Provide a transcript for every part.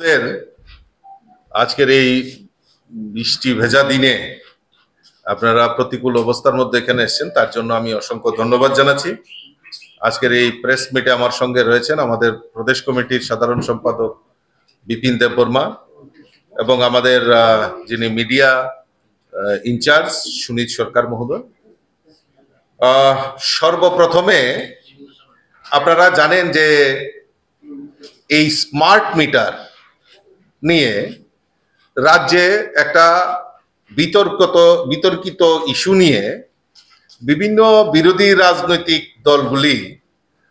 আমাদের আজকের এই বৃষ্টি ভেজা দিনে আপনারা প্রতিকূল অবস্থার মধ্যে এখানে এসেছেন, তার জন্য আমি অসংখ্য ধন্যবাদ জানাচ্ছি। আজকের এই প্রেস মিটে আমার সঙ্গে রয়েছেন আমাদের প্রদেশ কমিটির সাধারণ সম্পাদক বিপিন দেববর্মা এবং আমাদের যিনি মিডিয়া ইনচার্জ সুনীত সরকার মহোদয়। সর্বপ্রথমে আপনারা জানেন যে এই স্মার্ট মিটার নিয়ে রাজ্যে একটা বিতর্কিত ইস্যু নিয়ে বিভিন্ন বিরোধী রাজনৈতিক দলগুলি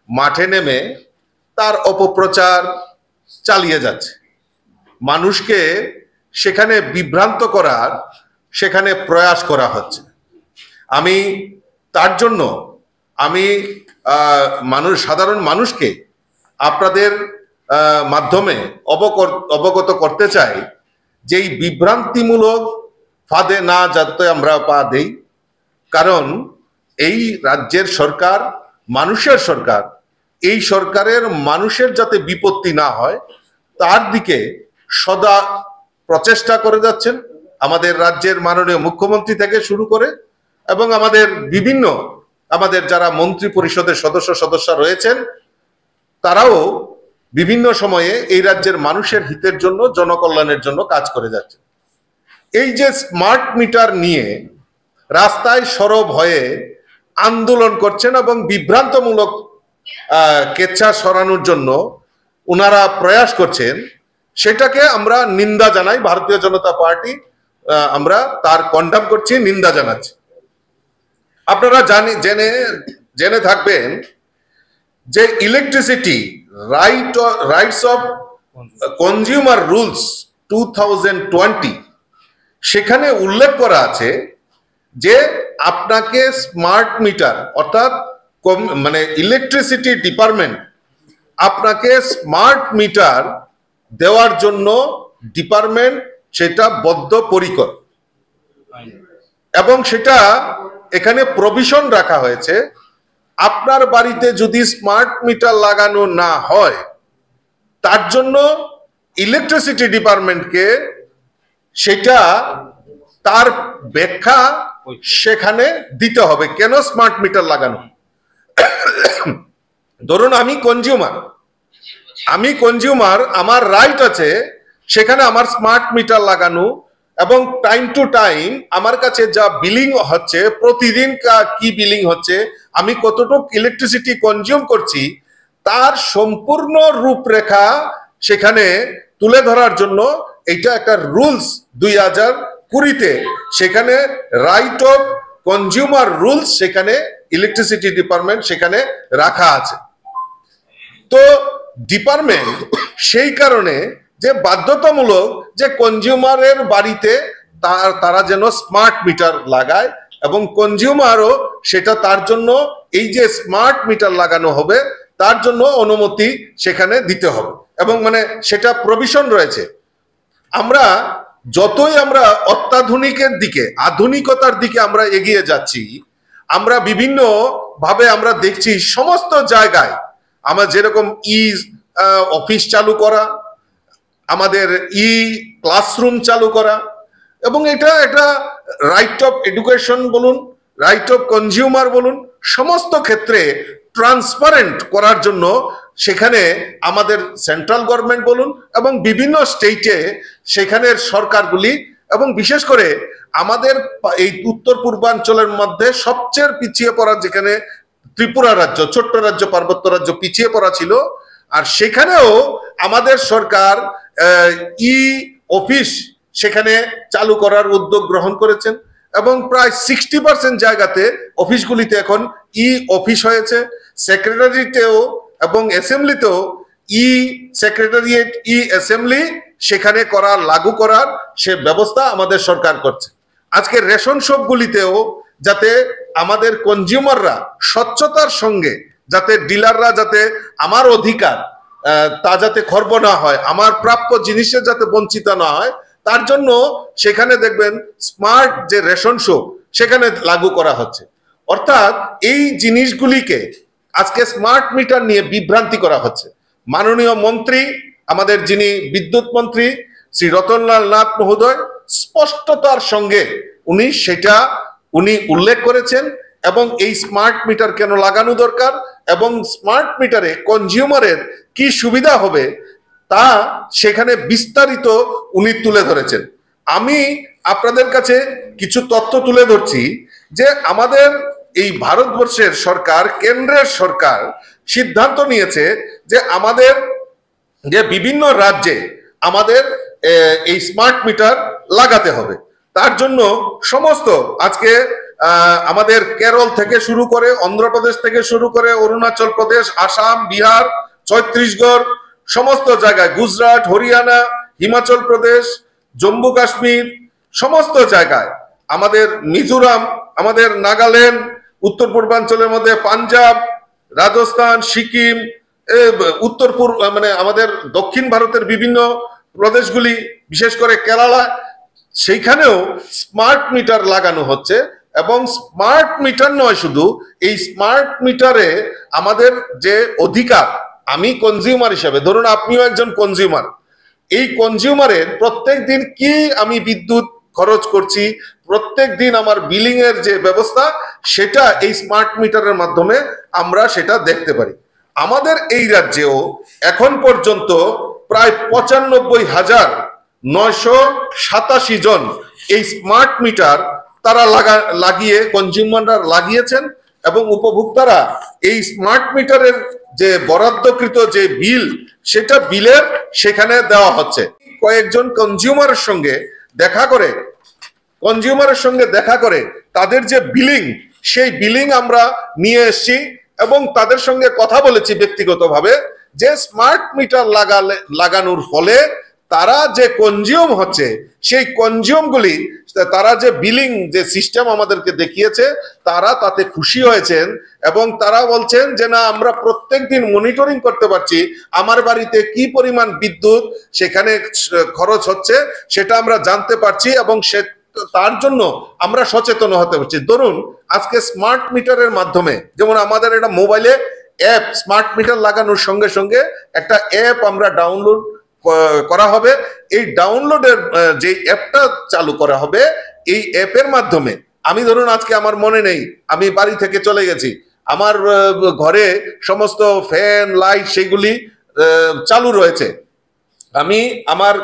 মাঠে নেমে তার অপপ্রচার চালিয়ে যাচ্ছে, মানুষকে সেখানে বিভ্রান্ত করার সেখানে প্রয়াস করা হচ্ছে। আমি তার জন্য সাধারণ মানুষকে আপনাদের মাধ্যমে অবগত করতে চাই যে এই বিভ্রান্তিমূলক ফাঁদে না যাতে আমরা পা দেই, কারণ এই রাজ্যের সরকার মানুষের সরকার, এই সরকারের মানুষের যাতে বিপত্তি না হয় তার দিকে সদা প্রচেষ্টা করে যাচ্ছেন আমাদের রাজ্যের মাননীয় মুখ্যমন্ত্রী থেকে শুরু করে এবং আমাদের যারা মন্ত্রী পরিষদের সদস্য রয়েছেন তারাও বিভিন্ন সময়ে এই রাজ্যের মানুষের হিতের জন্য, জনকল্যাণের জন্য কাজ করে যাচ্ছে। এই যে স্মার্ট মিটার নিয়ে রাস্তায় সরব হয়ে আন্দোলন করছেন এবং বিভ্রান্তমূলক কেচ্ছা সরানোর জন্য ওনারা প্রয়াস করছেন, সেটাকে আমরা নিন্দা জানাই। ভারতীয় জনতা পার্টি আমরা তার কন্ডেম করছি, নিন্দা জানাচ্ছি। আপনারা জেনে থাকবেন যে electricity rights of consumer rules 2020 সেখানে উল্লেখ করা আছে যে আপনাকে স্মার্ট মিটার অর্থাৎ ইলেকট্রিসিটি ডিপার্টমেন্ট আপনাকে স্মার্ট মিটার দেওয়ার জন্য ডিপার্টমেন্ট সেটা বদ্ধপরিকর এবং সেটা এখানে প্রভিশন রাখা হয়েছে। আপনার বাড়িতে যদি স্মার্ট মিটার লাগানো না হয় তার জন্য ইলেকট্রিসিটি ডিপার্টমেন্টকে সেটা তার ব্যাখ্যা সেখানে দিতে হবে কেন স্মার্ট মিটার লাগানো। ধরুন আমি কনজিউমার, আমার রাইট আছে সেখানে আমার স্মার্ট মিটার লাগানো এবং টাইম টু টাইম আমার কাছে যা বিলিং হচ্ছে, প্রতিদিন কি বিলিং হচ্ছে, আমি কতটুকু ইলেকট্রিসিটি কনজিউম করছি তার সম্পূর্ণ রূপরেখা সেখানে তুলে ধরার জন্য এটা একটা রুলস 2020-তে সেখানে রাইট অফ কনজিউমার রুলস সেখানে ইলেকট্রিসিটি ডিপার্টমেন্ট সেখানে রাখা আছে। তো ডিপার্টমেন্ট সেই কারণে যে বাধ্যতামূলক যে কনজিউমারের বাড়িতে তারা যেন স্মার্ট মিটার লাগায় এবং কনজিউমারও সেটা তার জন্য এই যে স্মার্ট মিটার লাগানো হবে তার জন্য অনুমতি সেখানে দিতে হবে এবং সেটা প্রভিশন রয়েছে। যতই আমরা অত্যাধুনিকের দিকে, আধুনিকতার দিকে আমরা এগিয়ে যাচ্ছি, আমরা বিভিন্ন ভাবে আমরা দেখছি সমস্ত জায়গায় আমরা যেরকম অফিস চালু করা, আমাদের ক্লাসরুম চালু করা এবং এটা রাইট অফ এডুকেশন বলুন, রাইট অফ কনজিউমার বলুন, সমস্ত ক্ষেত্রে ট্রান্সপারেন্ট করার জন্য সেখানে আমাদের সেন্ট্রাল গভর্নমেন্ট বলুন এবং বিভিন্ন স্টেটে সেখানের সরকারগুলি এবং বিশেষ করে আমাদের এই উত্তর পূর্বাঞ্চলের মধ্যে সবচেয়ে পিছিয়ে পড়া যেখানে ত্রিপুরা রাজ্য, ছোট্ট রাজ্য, পার্বত্য রাজ্য পিছিয়ে পড়া ছিল, আর সেখানেও আমাদের সরকার অফিস সেখানে চালু করার উদ্যোগ গ্রহণ করেছেন এবং প্রায় 60% জায়গাতে অফিসগুলিতে এখন অফিস হয়েছে। সেক্রেটারিতেও এবং অ্যাসেম্বলিতেও সেক্রেটারিয়েট অ্যাসেম্বলি সেখানে লাগু করার সে ব্যবস্থা আমাদের সরকার করছে। আজকে রেশন শপগুলিতেও যাতে আমাদের কনজিউমাররা স্বচ্ছতার সঙ্গে, যাতে ডিলাররা যাতে আমার অধিকার তা যাতে খর্ব না হয়, আমার প্রাপ্য জিনিসের যাতে বঞ্চিত না হয়, তার জন্য সেখানে দেখবেন স্মার্ট যে রেশন শপ সেখানে লাগু করা হচ্ছে। অর্থাৎ এই জিনিসগুলিকে আজকে স্মার্ট মিটার নিয়ে বিভ্রান্তি করা হচ্ছে। মাননীয় মন্ত্রী আমাদের যিনি বিদ্যুৎ মন্ত্রী শ্রী রতনলাল নাথ মহোদয় স্পষ্টতার সঙ্গে উনি উল্লেখ করেছেন, এবং এই স্মার্ট মিটার কেন লাগানো দরকার এবং স্মার্ট মিটারে কনজিউমারের কি সুবিধা হবে তা সেখানে বিস্তারিত উনি তুলে ধরেছেন। আমি আপনাদের কাছে কিছু তথ্য তুলে ধরছি যে আমাদের এই ভারতবর্ষের সরকার, কেন্দ্রের সরকার সিদ্ধান্ত নিয়েছে যে আমাদের যে বিভিন্ন রাজ্যে আমাদের এই স্মার্ট মিটার লাগাতে হবে। তার জন্য সমস্ত আজকে আমাদের কেরল থেকে শুরু করে, অন্ধ্রপ্রদেশ থেকে শুরু করে, অরুণাচল প্রদেশ, আসাম, বিহার, ছত্তিশগড়, সমস্ত জায়গায়, গুজরাট, হরিয়ানা, হিমাচল প্রদেশ, জম্মু কাশ্মীর, সমস্ত জায়গায়, আমাদের মিজোরাম, আমাদের নাগাল্যান্ড, উত্তর পূর্বাঞ্চলের মধ্যে পাঞ্জাব, রাজস্থান, সিকিম, উত্তর পূর্ব মানে আমাদের দক্ষিণ ভারতের বিভিন্ন প্রদেশগুলি, বিশেষ করে কেরালা, সেইখানেও স্মার্ট মিটার লাগানো হচ্ছে। এবং স্মার্ট মিটার নয়, শুধু এই স্মার্ট মিটারে আমাদের যে অধিকার, আমি কনজিউমার হিসাবে, ধরুন আপনিও একজন কনজিউমার, এই কনজিউমারের প্রত্যেক দিন কি আমি বিদ্যুৎ খরচ করছি, প্রত্যেক দিন আমার বিলিং এর যে ব্যবস্থা, সেটা এই স্মার্ট মিটারের মাধ্যমে আমরা সেটা দেখতে পারি। আমাদের এই রাজ্যেও এখন পর্যন্ত প্রায় 95,987 জন এই স্মার্ট মিটার তারা লাগিয়ে কনজিউমাররা লাগিয়েছেন, এবং উপভোক্তারা এই স্মার্ট মিটারের যে বরাদ্দকৃত যে বিল, সেটা বিলের সেখানে দেওয়া হচ্ছে। কয়েকজন কনজিউমারের সঙ্গে দেখা করে তাদের যে বিলিং, সেই বিলিং আমরা নিয়ে এসেছি এবং তাদের সঙ্গে কথা বলেছি ব্যক্তিগতভাবে, যে স্মার্ট মিটার লাগানোর ফলে তারা যে কনজিউম হচ্ছে, সেই কনজিউমগুলি, তারা যে বিলিং যে সিস্টেম আমাদেরকে দেখিয়েছে, তারা তাতে খুশি হয়েছেন এবং তারা বলছেন যে না, আমরা প্রত্যেক দিন মনিটরিং করতে পারছি আমার বাড়িতে কি পরিমাণ বিদ্যুৎ সেখানে খরচ হচ্ছে, সেটা আমরা জানতে পারছি এবং তার জন্য আমরা সচেতন হতে পারছি। ধরুন আজকে স্মার্ট মিটারের মাধ্যমে, যেমন আমাদের একটা মোবাইলে অ্যাপ, স্মার্ট মিটার লাগানোর সঙ্গে সঙ্গে একটা অ্যাপ আমরা ডাউনলোড করা হবে। এই ডাউনলোডের যে অ্যাপটা চালু করা হবে, এই অ্যাপের মাধ্যমে আমি ধরুন আজকে আমার মনে নেই, আমি বাড়ি থেকে চলে গেছি, আমার ঘরে সমস্ত ফ্যান, লাইট সেগুলি চালু রয়েছে, আমি আমার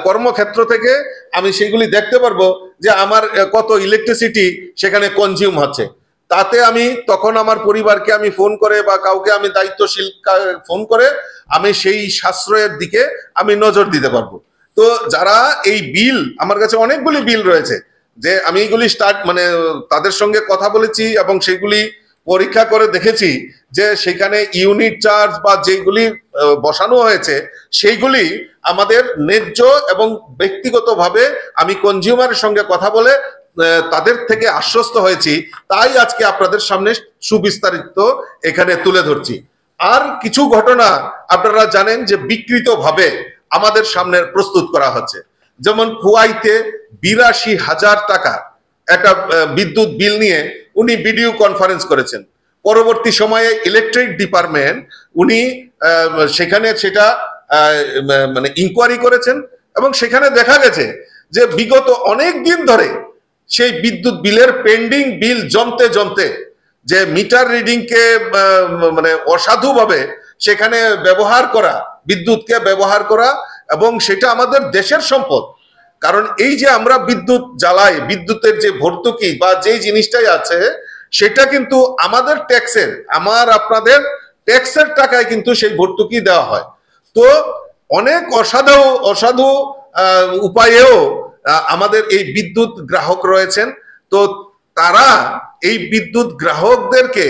কর্মক্ষেত্র থেকে আমি সেগুলি দেখতে পারবো যে আমার কত ইলেকট্রিসিটি সেখানে কনজিউম হচ্ছে। তাতে আমি তখন আমার পরিবারকে আমি ফোন করে বা কাউকে আমি দায়িত্বশীল ফোন করে আমি সেই সাশ্রয়ের দিকে আমি নজর দিতে পারবো। তো যারা এই বিল, আমার কাছে অনেকগুলি বিল রয়েছে, যে আমি এইগুলি তাদের সঙ্গে কথা বলেছি এবং সেগুলি পরীক্ষা করে দেখেছি যে সেখানে ইউনিট চার্জ বা যেগুলি বসানো হয়েছে সেইগুলি আমাদের ন্যায্য, এবং ব্যক্তিগতভাবে আমি কনজিউমারের সঙ্গে কথা বলে তাদের থেকে আশ্বস্ত হয়েছি, তাই আজকে আপনাদের সামনে সুবিস্তারিত এখানে তুলে ধরছি। আর কিছু ঘটনা আপনারা জানেন যে বিকৃতভাবে আমাদের সামনে প্রস্তুত করা হচ্ছে, যেমন কুয়াইতে 82,000 টাকা একটা বিদ্যুৎ বিল নিয়ে উনি ভিডিও কনফারেন্স করেছেন। পরবর্তী সময়ে ইলেকট্রিক ডিপার্টমেন্ট উনি সেখানে সেটা ইনকোয়ারি করেছেন এবং সেখানে দেখা গেছে যে বিগত অনেক দিন ধরে সেই বিদ্যুৎ বিলের পেন্ডিং বিল জমতে যে মিটার রিডিংকে অসাধুভাবে সেখানে ব্যবহার করা, বিদ্যুৎকে ব্যবহার করা, এবং সেটা আমাদের দেশের সম্পদ। কারণ এই যে আমরা বিদ্যুৎ জ্বালাই, বিদ্যুতের যে ভর্তুকি বা যেই জিনিসটাই আছে, সেটা কিন্তু আমাদের ট্যাক্সের, আপনাদের ট্যাক্সের টাকায় কিন্তু সেই ভর্তুকি দেওয়া হয়। তো অনেক অসাধু উপায়েও আমাদের এই বিদ্যুৎ গ্রাহক রয়েছেন। তো তারা এই বিদ্যুৎ গ্রাহকদেরকে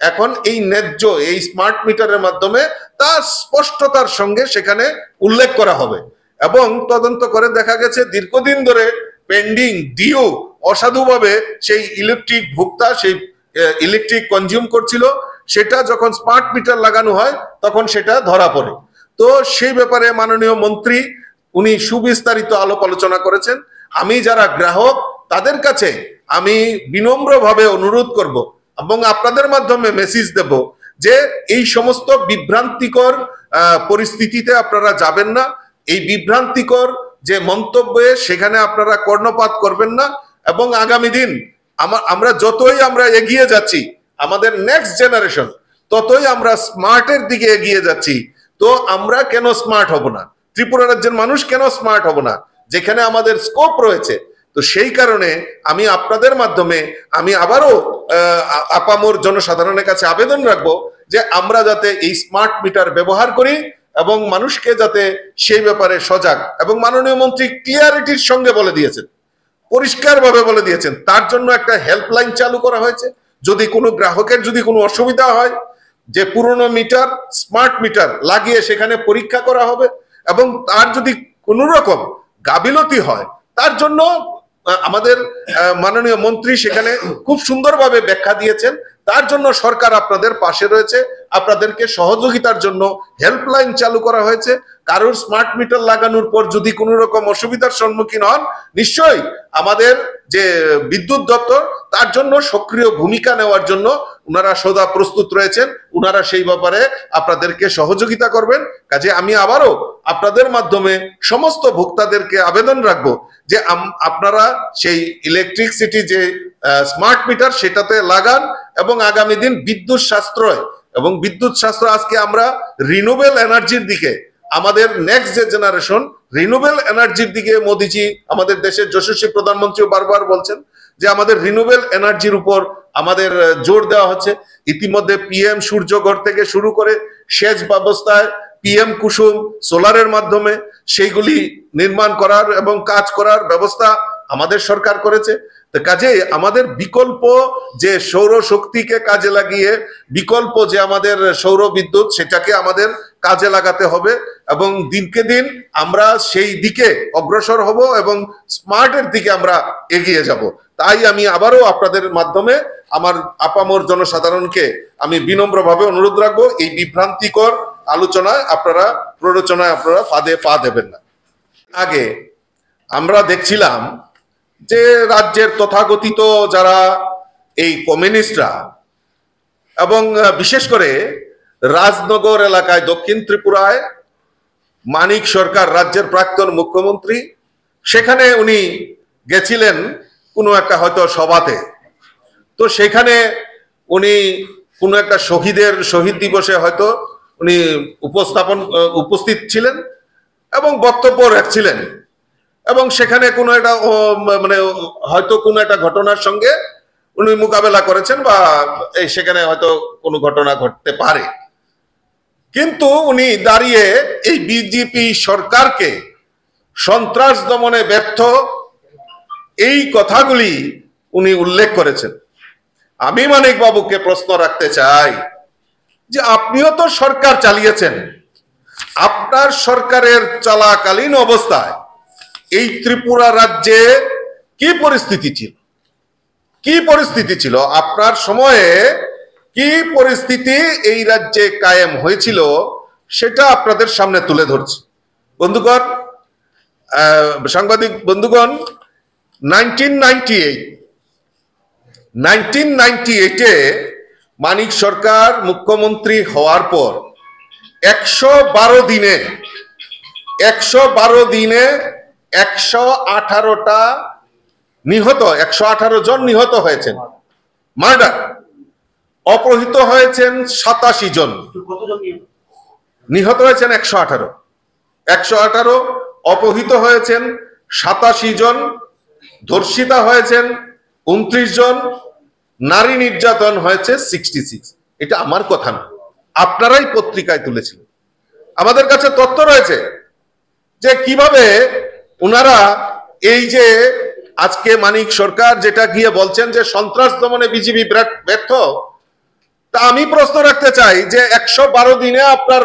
এখন এই ন্যায্য এই স্মার্ট মিটারের মাধ্যমে তার স্পষ্টতার সঙ্গে সেখানে উল্লেখ করা হবে, এবং তদন্ত করে দেখা গেছে দীর্ঘদিন ধরে পেন্ডিং ডিউ অসাধুভাবে সেই ইলেকট্রিক ভোক্তা সেই ইলেকট্রিক কনজিউম করছিল, সেটা যখন স্মার্ট মিটার লাগানো হয় তখন সেটা ধরা পড়ে। তো সেই ব্যাপারে মাননীয় মন্ত্রী উনি সুবিস্তারিত আলাপ আলোচনা করেছেন। আমি যারা গ্রাহক তাদের কাছে আমি বিনম্রভাবে অনুরোধ করব এবং আপনাদের মাধ্যমে মেসেজ দেব যে এই সমস্ত বিভ্রান্তিকর পরিস্থিতিতে আপনারা যাবেন না। এই বিভ্রান্তিকর যে মন্তব্যে সেখানে আপনারা কর্ণপাত করবেন না। এবং আগামী দিন আমরা যতই আমরা এগিয়ে যাচ্ছি, আমাদের নেক্সট জেনারেশন ততই আমরা স্মার্টের দিকে এগিয়ে যাচ্ছি। তো আমরা কেন স্মার্ট হব না? ত্রিপুরা রাজ্যের মানুষ কেন স্মার্ট হব না, যেখানে আমাদের স্কোপ রয়েছে? তো সেই কারণে আমি আপনাদের মাধ্যমে আমি আবারও আপামর জনসাধারণের কাছে আবেদন রাখবো যে আমরা যাতে এই স্মার্ট মিটার ব্যবহার করি এবং মানুষকে যাতে সেই ব্যাপারে সজাগ, এবং মাননীয় মন্ত্রী ক্লিয়ারিটির সঙ্গে বলে দিয়েছেন, পরিষ্কারভাবে বলে দিয়েছেন, তার জন্য একটা হেল্পলাইন চালু করা হয়েছে। যদি কোনো গ্রাহকের যদি কোনো অসুবিধা হয়, যে পুরনো মিটার স্মার্ট মিটার লাগিয়ে সেখানে পরীক্ষা করা হবে, এবং তার যদি কোনো রকম গাফিলতি হয় তার জন্য আমাদের মাননীয় মন্ত্রী সেখানে খুব সুন্দরভাবে ব্যাখ্যা দিয়েছেন। তার জন্য সরকার আপনাদের পাশে রয়েছে, আপনাদেরকে সহযোগিতার জন্য হেল্পলাইন চালু করা হয়েছে। কারোর স্মার্ট মিটার লাগানোর পর যদি কোনো রকম অসুবিধার সম্মুখীন হন, নিশ্চয়ই আমাদের যে বিদ্যুৎ দপ্তর তার জন্য সক্রিয় ভূমিকা নেওয়ার জন্য উনারা সদা প্রস্তুত রয়েছেন। উনারা সেই ব্যাপারে আপনাদেরকে সহযোগিতা করবেন। কাজে আমি আবারও আপনাদের মাধ্যমে সমস্ত ভোক্তাদেরকে আবেদন রাখবো যে আপনারা সেই ইলেকট্রিসিটি যে স্মার্ট মিটার সেটাতে লাগান, এবং আগামী দিন বিদ্যুৎ সাশ্রয় এবং বিদ্যুৎ সাশ্রয়, আজকে আমরা রিনিউয়েবল এনার্জির দিকে, আমাদের নেক্সট যে জেনারেশন রিনিউয়েবল এনার্জির দিকে, মোদিজি আমাদের দেশের যশস্বী প্রধানমন্ত্রীও বারবার বলছেন যে আমাদের রিনিউয়েবল এনার্জির উপর আমাদের জোর দেওয়া হচ্ছে। ইতিমধ্যে পিএম সূর্যঘর থেকে শুরু করে সেচ ব্যবস্থায় পিএম কুসুম সোলারের মাধ্যমে সেইগুলি নির্মাণ করার এবং কাজ করার ব্যবস্থা আমাদের সরকার করেছে। তো কাজে আমাদের বিকল্প যে সৌর শক্তিকে কাজে লাগিয়ে বিকল্প যে আমাদের সৌর বিদ্যুৎ, সেটাকে আমাদের কাজে লাগাতে হবে, এবং দিনকে দিন আমরা সেই দিকে অগ্রসর হব এবং স্মার্টের দিকে আমরা এগিয়ে যাব। তাই আমি আবারও আপনাদের মাধ্যমে আমার আপামর জনসাধারণকে আমি বিনম্রভাবে অনুরোধ রাখবো, এই বিভ্রান্তিকর আলোচনায় আপনারা প্ররোচনায় আপনারা ফাঁদে পা দেবেন না। আগে আমরা দেখছিলাম যে রাজ্যের তথাকথিত যারা এই কমিউনিস্টরা, এবং বিশেষ করে রাজনগর এলাকায় দক্ষিণ ত্রিপুরায় মানিক সরকার রাজ্যের প্রাক্তন মুখ্যমন্ত্রী, সেখানে উনি গেছিলেন কোনো একটা হয়তো সভাতে। তো সেখানে উনি কোনো একটা শহীদ দিবসে হয়তো উনি উপস্থিত ছিলেন এবং বক্তব্য রাখছিলেন, এবং সেখানে কোনো একটা মানে হয়তো কোনো একটা ঘটনার সঙ্গে উনি মোকাবেলা করেছেন, বা সেখানে হয়তো কোনো ঘটনা ঘটতে পারে। কিন্তু উনি দাঁড়িয়ে এই বিজেপি সরকারকে সন্ত্রাস দমনে ব্যর্থ, এই কথাগুলি উনি উল্লেখ করেছেন। আমি মানিক বাবুকে প্রশ্ন রাখতে চাই যে আপনিও তো সরকার চালিয়েছেন, আপনার সরকারের চলাকালীন অবস্থায় এই ত্রিপুরা রাজ্যে কি পরিস্থিতি ছিল, কি পরিস্থিতি ছিল আপনার সময়ে, কি পরিস্থিতি এই রাজ্যে কায়েম হয়েছিল, সেটা আপনাদের সামনে তুলে ধরছি। বন্ধুগণ, সাংবাদিক বন্ধুগণ, 1998-এ মানিক সরকার মুখ্যমন্ত্রী হওয়ার পর 112 দিনে 118টা নিহত, 118 জন নিহত হয়েছেন, মার্ডার। অপহৃত হয়েছেন 87 জন, নিহত হয়েছেন 118, অপহৃত হয়েছেন 87 জন, ধর্ষিতা হয়েছেন 29 জন, নারী নির্যাতন হয়েছে 66। এটা আমার কথা না, আপনারাই পত্রিকায় তুলেছিলেন। আমাদের কাছে তথ্য রয়েছে যে কিভাবে ওনারা এই যে আজকে মানিক সরকার যেটা গিয়ে বলছেন যে সন্ত্রাস দমনে বিজেপি ব্যর্থ, তা আমি প্রশ্ন রাখতে চাই যে 112 দিনে আপনার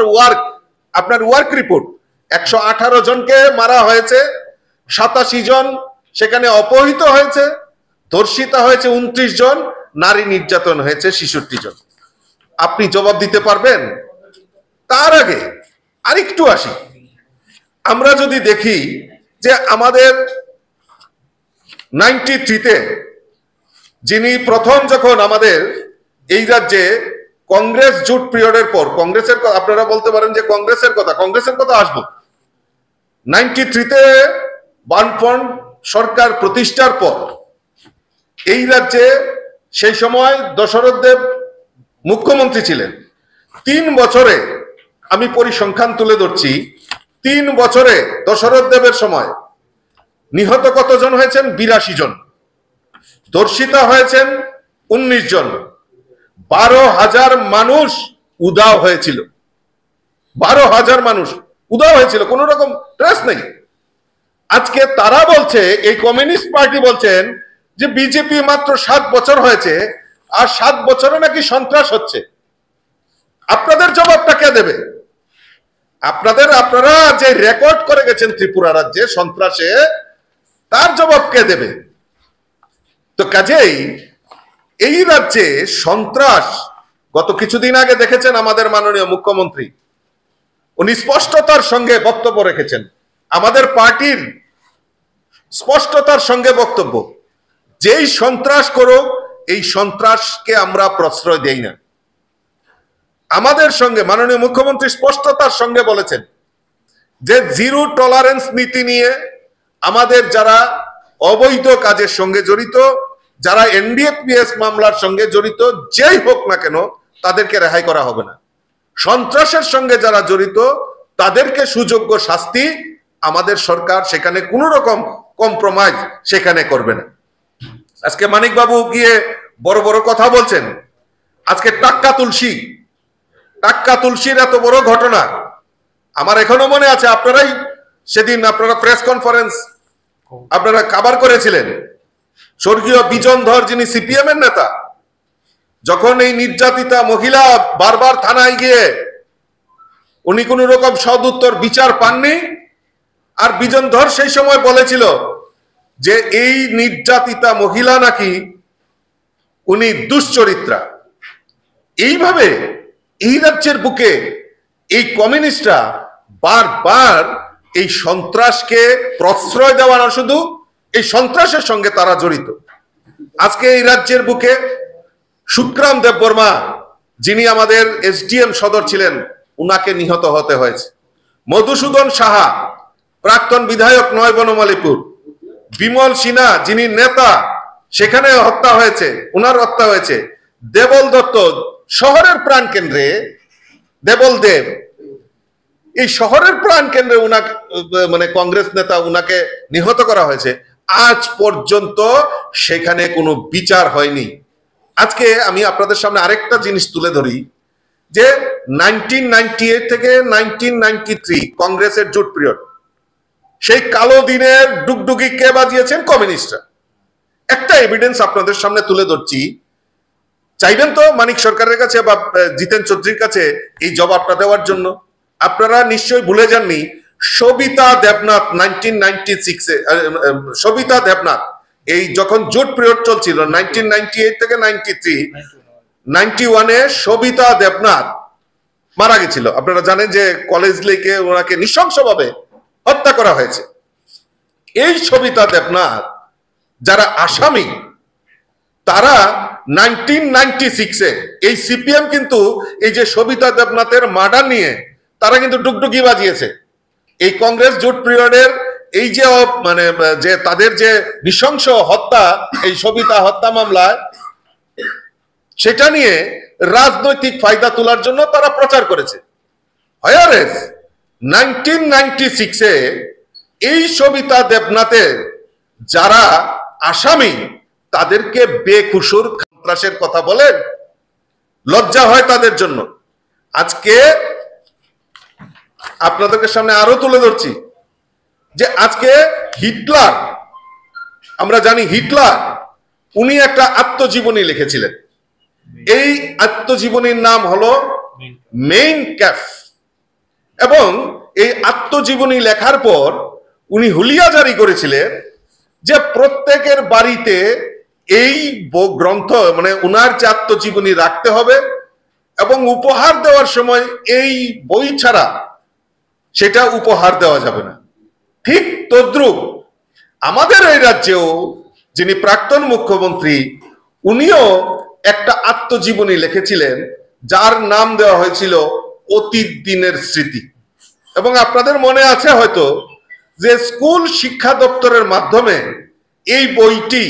ওয়ার্ক রিপোর্ট, 118 জনকে মারা হয়েছে, 87 জন সেখানে অপহৃত হয়েছে, ধর্ষিতা হয়েছে 29 জন, নারী নির্যাতন হয়েছে 66 জন। আপনি জবাব দিতে পারবেন? তার আগে আরেকটু আসি, আমরা যদি দেখি যে আমাদের 93-তে যিনি প্রথম যখন আমাদের এই রাজ্যে কংগ্রেস জোট পিরিয়ডের পর কংগ্রেসের আপনারা বলতে পারেন যে কংগ্রেসের কথা আসবো 93-তে বামফ্রন্ট সরকার প্রতিষ্ঠার পর এই রাজ্যে সেই সময় দশরথ দেব মুখ্যমন্ত্রী ছিলেন। 3 বছরে আমি পরিসংখ্যান তুলে ধরছি, 3 বছরে দশরথ দেবের সময় নিহত কতজন হয়েছেন? 82 জন। ধর্ষিতা হয়েছেন 19 জন। 12,000 মানুষ উধাও হয়েছিল। 12,000 মানুষ উধাও হয়েছিল, কোন রকম ট্রেস নেই। আজকে তারা বলছে, এই কমিউনিস্ট পার্টি বলছেন যে বিজেপি মাত্র 7 বছর হয়েছে আর 7 বছরে নাকি সন্ত্রাস হচ্ছে। আপনাদের জবাবটা কে দেবে? আপনারা যে রেকর্ড করে গেছেন ত্রিপুরা রাজ্যে সন্ত্রাসে, তার জবাব কে দেবে? তো কাজেই এই রাজ্যে সন্ত্রাস, গত কিছুদিন আগে দেখেছেন আমাদের মাননীয় মুখ্যমন্ত্রী উনি স্পষ্টতার সঙ্গে বক্তব্য রেখেছেন, আমাদের পার্টির স্পষ্টতার সঙ্গে বক্তব্য, যেই সন্ত্রাস করো এই সন্ত্রাসকে আমরা প্রশ্রয় দেই না। আমাদের সঙ্গে মাননীয় মুখ্যমন্ত্রী স্পষ্টতার সঙ্গে বলেছেন যে জিরো টলারেন্স নীতি নিয়ে আমাদের যারা অবৈধ কাজের সঙ্গে জড়িত, যারা এনডিপিএস মামলার সঙ্গে জড়িত, যেই হোক না কেন তাদেরকে রেহাই করা হবে না। সন্ত্রাসের সঙ্গে যারা জড়িত তাদেরকে সুযোগ্য শাস্তি, আমাদের সরকার সেখানে কোনো রকম কম্প্রোমাইজ সেখানে করবে না। আজকে মানিক বাবু গিয়ে বড় বড় কথা বলছেন। আজকে টাক্কা তুলসীর এত বড় ঘটনা আমার এখনো মনে আছে। সেদিন আপনারা প্রেস কনফারেন্স আপনারা কভার করেছিলেন। স্বর্গীয় বিজন ধর, যিনি সিপিএম এর নেতা, যখন এই নির্যাতিতা মহিলা বারবার থানায় গিয়ে উনি কোন রকম সদুত্তর বিচার পাননি, আর বিজন ধর সেই সময় বলেছিল যে এই নির্যাতিতা মহিলা নাকি উনি দুশ্চরিত্রা। এইভাবে এই রাজ্যের বুকে এই কমিউনিস্টরা বারবার এই সন্ত্রাসকে প্রশ্রয় দেওয়া না, শুধু এই সন্ত্রাসের সঙ্গে তারা জড়িত। আজকে এই রাজ্যের বুকে শুক্রাম দেববর্মা, যিনি আমাদের এসডিএম সদর ছিলেন, উনাকে নিহত হতে হয়েছে। মধুসূদন সাহা, প্রাক্তন বিধায়ক নয় বনমালীপুর, বিমল সিনহা, যিনি নেতা, সেখানে হত্যা হয়েছে, উনার হত্যা হয়েছে। দেবল দত্ত, শহরের প্রাণ কেন্দ্রে, দেবল দেব, এই শহরের প্রাণ কেন্দ্রে উনাকে মানে কংগ্রেস নেতা, উনাকে নিহত করা হয়েছে। আজ পর্যন্ত সেখানে কোনো বিচার হয়নি। আজকে আমি আপনাদের সামনে আরেকটা জিনিস তুলে ধরি যে 1998 থেকে 1993 কংগ্রেসের জোট পিরিয়ড, সেই কালো দিনের ডুগডুগি কে বাজিয়েছেন? কমিউনিস্টরা। একটা এভিডেন্স আপনাদের সামনে তুলে ধরছি, চাইবেন তো মানিক সরকারের কাছে বা জিতেন চৌধুরীর কাছে এই জবাবটা দেওয়ার জন্য? আপনারা নিশ্চয়ই ভুলে যাননি সবিতা দেবনাথ 1996-এ, সবিতা দেবনাথ এই যখন জোট পিরিয়ড চলছিল 1998 থেকে 91-এ সবিতা দেবনাথ মারা গেছিল। আপনারা জানেন যে কলেজ লেকে ওনাকে নৃশংসভাবে হত্যা করা হয়েছে। এই সবিতা দেবনাথ যারা আসামি, তারা 1996-এ এই সিপিএম কিন্তু এই যে সবিতা দেবনাথের মার্ডার নিয়ে তারা কিন্তু ডুগডুগি বাজিয়েছে। এই কংগ্রেস জোট পিরিয়ডের এই যে মানে যে তাদের যে নৃশংস হত্যা, এই সবিতা হত্যা মামলায়, সেটা নিয়ে রাজনৈতিক ফায়দা তোলার জন্য তারা প্রচার করেছে। হয়ারেস 1996-এ এই সবিতা দেবনাথের যারা আসামি, তাদেরকে বেকসুর সন্ত্রাসের কথা বলেন, লজ্জা হয় তাদের জন্য। আজকে আপনাদেরকে সামনে আরো তুলে ধরছি যে আজকে হিটলার, আমরা জানি হিটলার, উনি একটা আত্মজীবনী লিখেছিলেন। এই আত্মজীবনীর নাম হলো মেইন ক্যাম্প। এবং এই আত্মজীবনী লেখার পর উনি হুলিয়া জারি করেছিলেন যে প্রত্যেকের বাড়িতে এই গ্রন্থ মানে উনার যে আত্মজীবনী রাখতে হবে, এবং উপহার দেওয়ার সময় এই বই ছাড়া সেটা উপহার দেওয়া যাবে না। ঠিক তদ্রুপ আমাদের এই রাজ্যেও যিনি প্রাক্তন মুখ্যমন্ত্রী, উনিও একটা আত্মজীবনী লিখেছিলেন যার নাম দেওয়া হয়েছিল অতীত দিনের স্মৃতি। এবং আপনাদের মনে আছে হয়তো যে স্কুল শিক্ষা দপ্তরের মাধ্যমে এই বইটি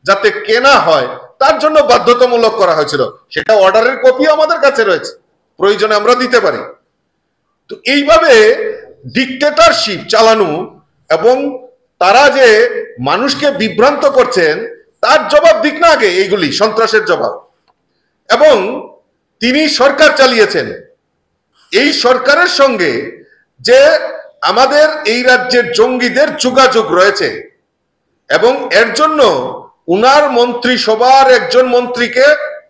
যাতে কেনা হয় তার জন্য বাধ্যতামূলক করা হয়েছিল। সেটা অর্ডারের কপি আমাদের কাছে রয়েছে, প্রয়োজনে আমরা দিতে পারি। তো এইভাবে ডিক্টেটরশিপ চালানো এবং তারা যে মানুষকে বিভ্রান্ত করছেন তার জবাব দিক না আগে, এইগুলি সন্ত্রাসের জবাব। এবং তিনি সরকার চালিয়েছেন, এই সরকারের সঙ্গে যে আমাদের এই রাজ্যের জঙ্গিদের যোগাযোগ রয়েছে এবং এর জন্য উনার মন্ত্রিসভার একজন মন্ত্রীকে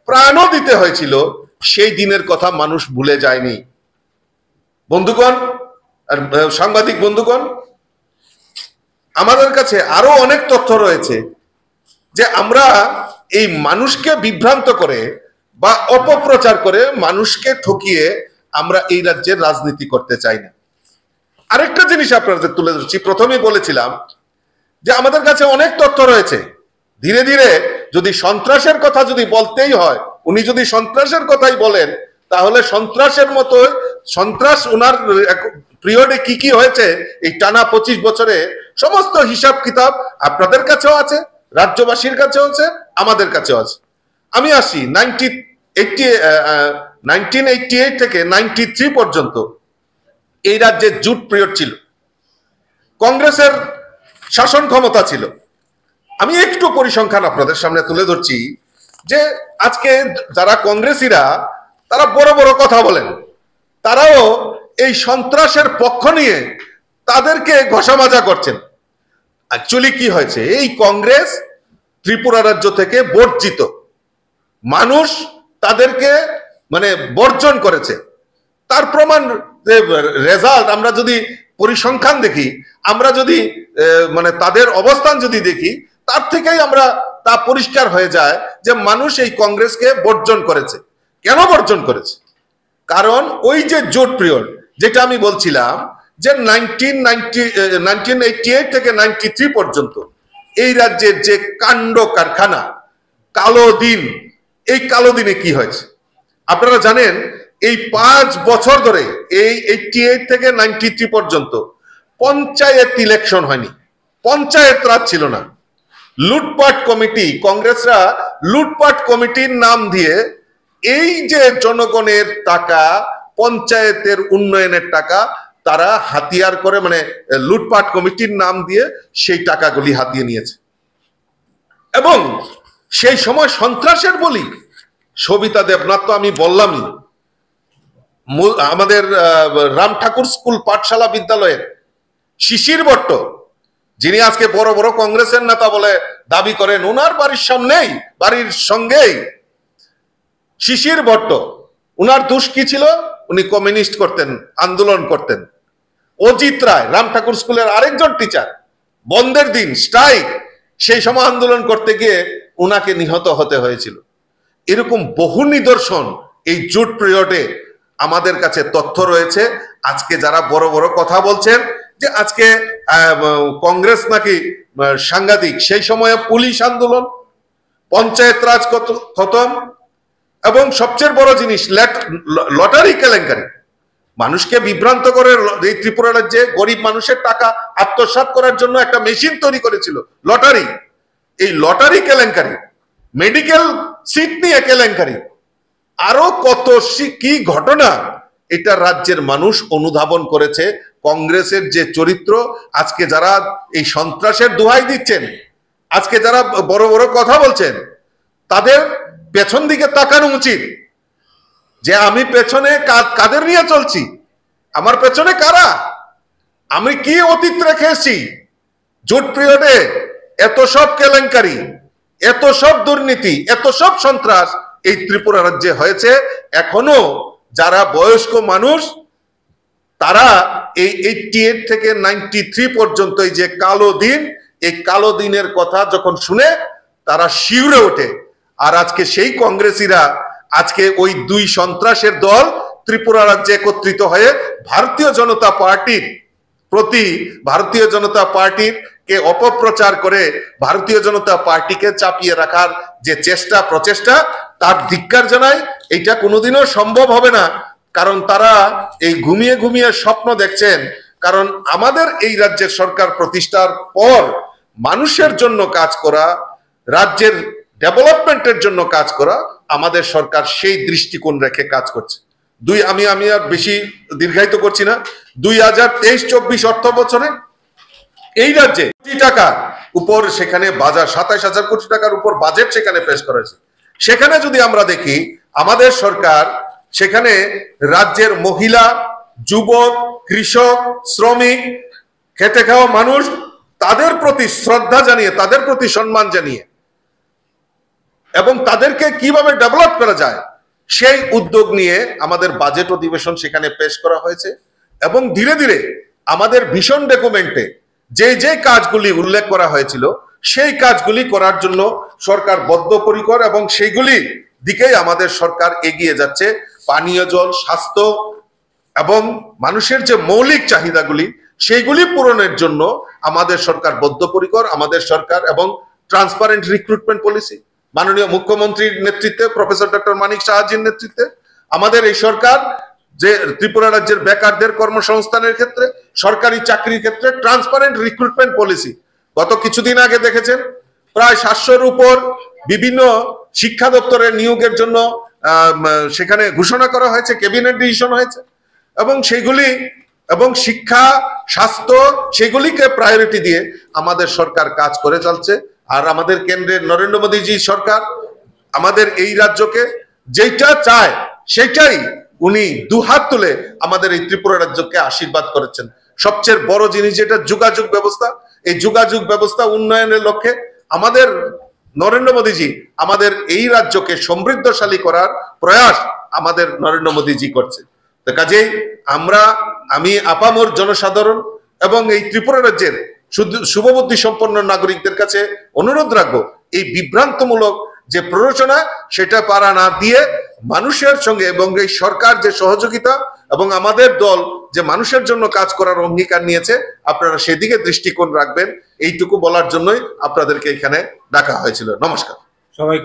প্রাণও দিতে হয়েছিল, সেই দিনের কথা মানুষ ভুলে যায়নি। বন্ধুগণ আর সাংবাদিক বন্ধুগণ, আমাদের কাছে আরো অনেক তথ্য রয়েছে যে আমরা এই মানুষকে বিভ্রান্ত করে বা অপপ্রচার করে মানুষকে ঠকিয়ে আমরা এই রাজ্যের রাজনীতি করতে চাই না। আরেকটা জিনিস আপনাদের তুলে ধরছি, প্রথমেই বলেছিলাম যে আমাদের কাছে অনেক তথ্য রয়েছে। ধীরে ধীরে যদি সন্ত্রাসের কথা যদি বলতেই হয়, উনি যদি সন্ত্রাসের কথাই বলেন, তাহলে সন্ত্রাসের মতো সন্ত্রাস ওনার পিরিয়ডে কি কি হয়েছে এই টানা 25 বছরে সমস্ত হিসাব কিতাব আপনাদের কাছেও আছে, রাজ্যবাসীর কাছেও আছে, আমাদের কাছেও আছে। আমি আসি 1988 থেকে 93 পর্যন্ত এই রাজ্যে জুট পিরিয়ড ছিল, কংগ্রেসের শাসন ক্ষমতা ছিল। আমি একটু পরিসংখ্যান আপনাদের সামনে তুলে ধরছি যে আজকে যারা কংগ্রেসীরা তারা বড় বড় কথা বলেন, তারাও এই সন্ত্রাসের পক্ষ নিয়ে তাদেরকে ঘষামাজা করছেন। অ্যাকচুয়ালি কি হয়েছে, এই কংগ্রেস ত্রিপুরা রাজ্য থেকে বর্জিত, মানুষ তাদেরকে মানে বর্জন করেছে। তার প্রমাণ রেজাল্ট আমরা যদি পরিসংখ্যান দেখি, আমরা যদি মানে তাদের অবস্থান যদি দেখি, তার থেকেই আমরা তা পরিষ্কার হয়ে যায় যে মানুষ এই কংগ্রেসকে বর্জন করেছে। কেন বর্জন করেছে? কারণ ওই যে জোট পিরিয়ড যেটা আমি বলছিলাম যে 1988 থেকে 93 পর্যন্ত এই রাজ্যের যে কাণ্ড কারখানা, কালো দিন, এই কালো দিনে কি হয়েছে আপনারা জানেন। এই 5 বছর ধরে এই 88 থেকে 93 পর্যন্ত পঞ্চায়েত ইলেকশন হয়নি, পঞ্চায়েত রাজ ছিল না। লুটপাট কমিটি, কংগ্রেসরা লুটপাট কমিটির নাম দিয়ে এই যে জনগণের টাকা, পঞ্চায়েতের উন্নয়নের টাকা তারা হাতিয়ার করে, মানে লুটপাট কমিটির নাম দিয়ে সেই টাকাগুলি হাতিয়ে নিয়েছে। এবং সেই সময় সন্ত্রাসের বলি সবিতা দেবনাথ তো আমি বললামই, আমাদের রাম ঠাকুর স্কুল পাঠশালা বিদ্যালয়ের শিশির ভট্ট, যিনি আজকে বড় বড় কংগ্রেসের নেতা বলে দাবি করেন, ওনার বাড়ির সামনেই, বাড়ির সঙ্গেই শিশির ভট্ট। উনার দোষ কি ছিল? উনি কমিউনিস্ট করতেন, আন্দোলন করতেন। অজিত রায়, রাম ঠাকুর স্কুলের আরেকজন টিচার, বন্ধের দিন স্ট্রাইক, সেই সময় আন্দোলন করতে গিয়ে উনাকে নিহত হতে হয়েছিল। এরকম বহু নিদর্শন এই জুট পিরিয়ডে আমাদের কাছে তথ্য রয়েছে। আজকে যারা বড় বড় কথা বলছেন যে আজকে কংগ্রেস নাকি সাংঘাতিক, সেই সময়ে পুলিশ আন্দোলন, পঞ্চায়েত রাজ খতম, এবং সবচেয়ে বড় জিনিস লটারি কেলেঙ্কারি, মানুষকে বিভ্রান্ত করে এই ত্রিপুরা রাজ্যে গরিব মানুষের টাকা আত্মসাৎ করার জন্য একটা মেশিন তৈরি করেছিল লটারি। এই লটারি কেলেঙ্কারি, মেডিকেল সিট নিয়ে কেলেঙ্কারি, আরো কত কি ঘটনা এটা রাজ্যের মানুষ অনুধাবন করেছে। কংগ্রেসের যে চরিত্র, আজকে যারা এই সন্ত্রাসের দোহাই দিচ্ছেন, আজকে যারা বড় বড় কথা বলছেন, তাদের পেছন দিকে তাকানো উচিত যে আমি পেছনে কাদের নিয়ে চলছি, আমার পেছনে কারা, আমি কি অতীত রেখে এসেছি। জোট পিরিয়ডে এত সব কেলেঙ্কারি, এত সব দুর্নীতি, এত সব সন্ত্রাস এই ত্রিপুরা রাজ্যে হয়েছে। এখনো যারা বয়স্ক মানুষ তারা এই 88 থেকে 93 পর্যন্ত এই যে কালো দিন, এই কালো দিনের কথা যখন শুনে তারা শিউরে ওঠে। আর আজকে সেই কংগ্রেসীরা আজকে ওই দুই সন্ত্রাসের দল ত্রিপুরা রাজ্যে একত্রিত হয়ে ভারতীয় জনতা পার্টির প্রতি, ভারতীয় জনতা পার্টির কে অপপ্রচার করে ভারতীয় জনতা পার্টিকে চাপিয়ে রাখার যে প্রচেষ্টা তার ধিক্কার জানাই। এটা কোনোদিনও সম্ভব হবে না, কারণ তারা এই ঘুমিয়ে ঘুমিয়ে স্বপ্ন দেখছেন। কারণ আমাদের এই রাজ্যের সরকার প্রতিষ্ঠার পর মানুষের জন্য কাজ করা, রাজ্যের ডেভেলপমেন্টের জন্য কাজ করা, আমাদের সরকার সেই দৃষ্টিকোণ রেখে কাজ করছে। আমি আর বেশি দীর্ঘায়িত করছি না। 2023-24 অর্থ বছরে এই রাজ্যে কোটি টাকার উপর সেখানে বাজার 27,000 কোটি টাকার উপর বাজেট সেখানে পেশ করা হয়েছে। সেখানে যদি আমরা দেখি আমাদের সরকার সেখানে রাজ্যের মহিলা, যুবক, কৃষক, শ্রমিক, খেটে খাওয়া মানুষ, তাদের প্রতি শ্রদ্ধা জানিয়ে, তাদের প্রতি সম্মান জানিয়ে এবং তাদেরকে কিভাবে ডেভেলপ করা যায় সেই উদ্যোগ নিয়ে আমাদের বাজেট অধিবেশন সেখানে পেশ করা হয়েছে। এবং ধীরে ধীরে আমাদের ভিশন ডকুমেন্টে যে কাজগুলি উল্লেখ করা হয়েছিল সেই কাজগুলি করার জন্য সরকার বদ্ধপরিকর এবং সেইগুলি দিকেই আমাদের সরকার এগিয়ে যাচ্ছে। পানীয় জল, স্বাস্থ্য এবং মানুষের যে মৌলিক চাহিদাগুলি সেইগুলি পূরণের জন্য আমাদের সরকার বদ্ধপরিকর। আমাদের সরকার এবং ট্রান্সপারেন্ট রিক্রুটমেন্ট পলিসি মাননীয় মুখ্যমন্ত্রীর নেতৃত্বে, প্রফেসর ডক্টর মানিক সাহাজির নেতৃত্বে আমাদের এই সরকার যে ত্রিপুরা রাজ্যের বেকারদের কর্মসংস্থানের ক্ষেত্রে, সরকারি চাকরির ক্ষেত্রে ট্রান্সপারেন্ট রিক্রুটমেন্ট পলিসি। গত কিছুদিন আগে দেখেছেন প্রায় 700-র উপর বিভিন্ন শিক্ষা দপ্তরের নিয়োগের জন্য সেখানে ঘোষণা করা হয়েছে, ক্যাবিনেট ডিসিশন হয়েছে এবং সেইগুলি এবং শিক্ষা, স্বাস্থ্য সেগুলিকে প্রায়োরিটি দিয়ে আমাদের সরকার কাজ করে চলছে। আর আমাদের কেন্দ্রের নরেন্দ্র মোদীজি সরকার আমাদের এই রাজ্যকে যেটা চায় সেটাই উনি দুহাত তুলে আমাদের এই ত্রিপুরা রাজ্যকে আশীর্বাদ করেছেন। সবচেয়ে বড় জিনিস যেটা যোগাযোগ ব্যবস্থা, এই যোগাযোগ ব্যবস্থা উন্নয়নের লক্ষ্যে আমাদের নরেন্দ্র মোদীজি আমাদের এই রাজ্যকে সমৃদ্ধশালী করার প্রয়াস আমাদের নরেন্দ্র মোদীজি করছে। তো কাজেই আমি আপামর জনসাধারণ এবং এই ত্রিপুরা রাজ্যের শুভবুদ্ধি সম্পন্ন নাগরিকদের কাছে অনুরোধ রাখবো, এই বিভ্রান্তমূলক যে প্ররোচনা সেটা পারা না দিয়ে মানুষের সঙ্গে এবং এই সরকার যে সহযোগিতা এবং আমাদের দল যে মানুষের জন্য কাজ করার অঙ্গীকার নিয়েছে, আপনারা সেদিকে দৃষ্টিকোণ রাখবেন। এইটুকু বলার জন্যই আপনাদেরকে এখানে ডাকা হয়েছিল। নমস্কার সবাই।